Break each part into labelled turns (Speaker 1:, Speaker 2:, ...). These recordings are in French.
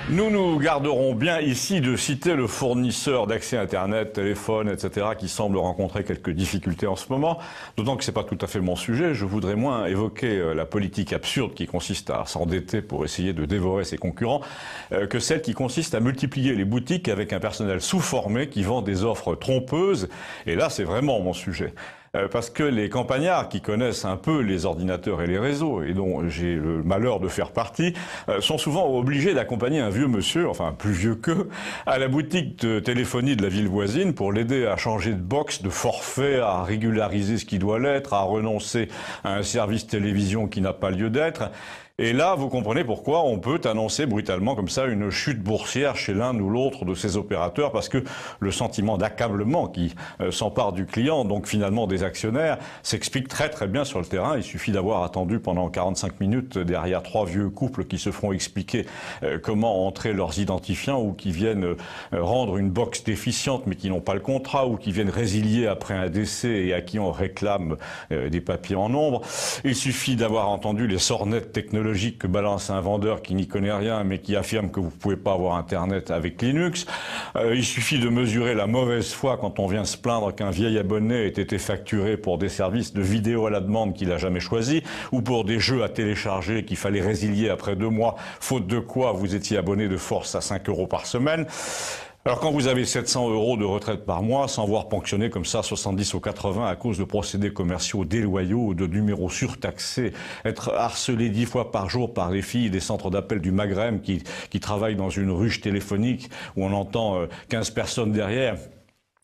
Speaker 1: Nous nous garderons bien ici de citer le fournisseur d'accès Internet, téléphone, etc. qui semble rencontrer quelques difficultés en ce moment, d'autant que c'est pas tout à fait mon sujet. Je voudrais moins évoquer la politique absurde qui consiste à s'endetter pour essayer de dévorer ses concurrents que celle qui consiste à multiplier les boutiques avec un personnel sous-formé qui vend des offres trompeuses. Et là, c'est vraiment mon sujet. Parce que les campagnards qui connaissent un peu les ordinateurs et les réseaux, et dont j'ai le malheur de faire partie, sont souvent obligés d'accompagner un vieux monsieur, enfin plus vieux qu'eux, à la boutique de téléphonie de la ville voisine pour l'aider à changer de box, de forfait, à régulariser ce qui doit l'être, à renoncer à un service télévision qui n'a pas lieu d'être. Et là, vous comprenez pourquoi on peut annoncer brutalement comme ça une chute boursière chez l'un ou l'autre de ces opérateurs, parce que le sentiment d'accablement qui s'empare du client, donc finalement des actionnaires, s'explique très très bien sur le terrain. Il suffit d'avoir attendu pendant 45 minutes derrière trois vieux couples qui se feront expliquer comment entrer leurs identifiants, ou qui viennent rendre une box déficiente mais qui n'ont pas le contrat, ou qui viennent résilier après un décès et à qui on réclame des papiers en nombre. Il suffit d'avoir entendu les sornettes technologiques que balance un vendeur qui n'y connaît rien mais qui affirme que vous ne pouvez pas avoir Internet avec Linux. Il suffit de mesurer la mauvaise foi quand on vient se plaindre qu'un vieil abonné ait été facturé pour des services de vidéo à la demande qu'il n'a jamais choisi, ou pour des jeux à télécharger qu'il fallait résilier après 2 mois, faute de quoi vous étiez abonné de force à 5 € par semaine. Alors quand vous avez 700 € de retraite par mois, sans voir ponctionner comme ça 70 ou 80 à cause de procédés commerciaux déloyaux ou de numéros surtaxés, être harcelé 10 fois par jour par les filles des centres d'appel du Maghreb qui travaillent dans une ruche téléphonique où on entend 15 personnes derrière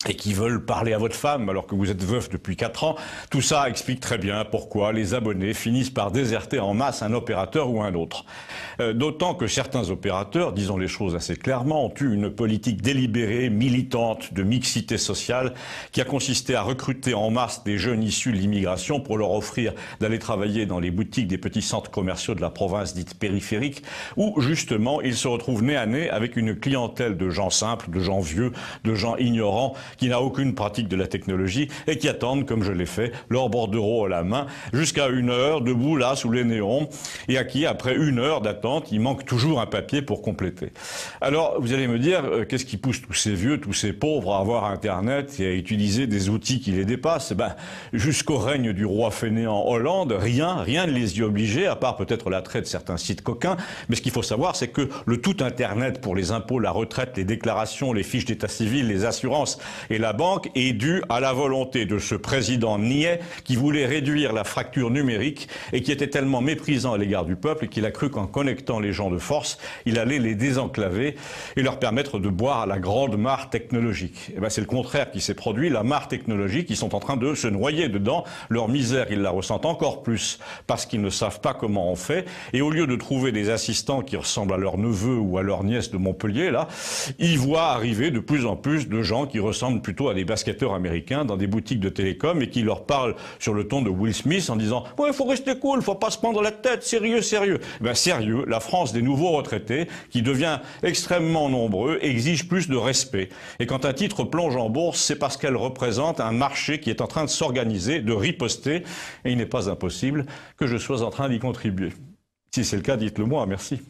Speaker 1: et qui veulent parler à votre femme alors que vous êtes veuf depuis 4 ans, tout ça explique très bien pourquoi les abonnés finissent par déserter en masse un opérateur ou un autre. D'autant que certains opérateurs, disons les choses assez clairement, ont eu une politique délibérée, militante de mixité sociale qui a consisté à recruter en masse des jeunes issus de l'immigration pour leur offrir d'aller travailler dans les boutiques des petits centres commerciaux de la province dite périphérique, où justement ils se retrouvent nez à nez avec une clientèle de gens simples, de gens vieux, de gens ignorants, qui n'a aucune pratique de la technologie et qui attendent, comme je l'ai fait, leur bordereau à la main, jusqu'à 1 heure, debout là, sous les néons, et à qui, après 1 heure d'attente, il manque toujours un papier pour compléter. Alors, vous allez me dire, qu'est-ce qui pousse tous ces vieux, tous ces pauvres à avoir Internet et à utiliser des outils qui les dépassent? Jusqu'au règne du roi fainéant Hollande, rien ne les y obligeait, à part peut-être l'attrait de certains sites coquins. Mais ce qu'il faut savoir, c'est que le tout Internet pour les impôts, la retraite, les déclarations, les fiches d'état civil, les assurances et la banque est due à la volonté de ce président niais qui voulait réduire la fracture numérique et qui était tellement méprisant à l'égard du peuple qu'il a cru qu'en connectant les gens de force, il allait les désenclaver et leur permettre de boire à la grande mare technologique. C'est le contraire qui s'est produit. La mare technologique, ils sont en train de se noyer dedans. Leur misère, ils la ressentent encore plus parce qu'ils ne savent pas comment on fait. Et au lieu de trouver des assistants qui ressemblent à leur neveu ou à leur nièce de Montpellier, là, ils voient arriver de plus en plus de gens qui ressemblent plutôt à des basketteurs américains dans des boutiques de télécom et qui leur parlent sur le ton de Will Smith en disant « Ouais, il faut rester cool, faut pas se prendre la tête, sérieux, sérieux ». Sérieux, la France des nouveaux retraités, qui devient extrêmement nombreux, exige plus de respect. Et quand un titre plonge en bourse, c'est parce qu'elle représente un marché qui est en train de s'organiser, de riposter, et il n'est pas impossible que je sois en train d'y contribuer. Si c'est le cas, dites-le moi, merci.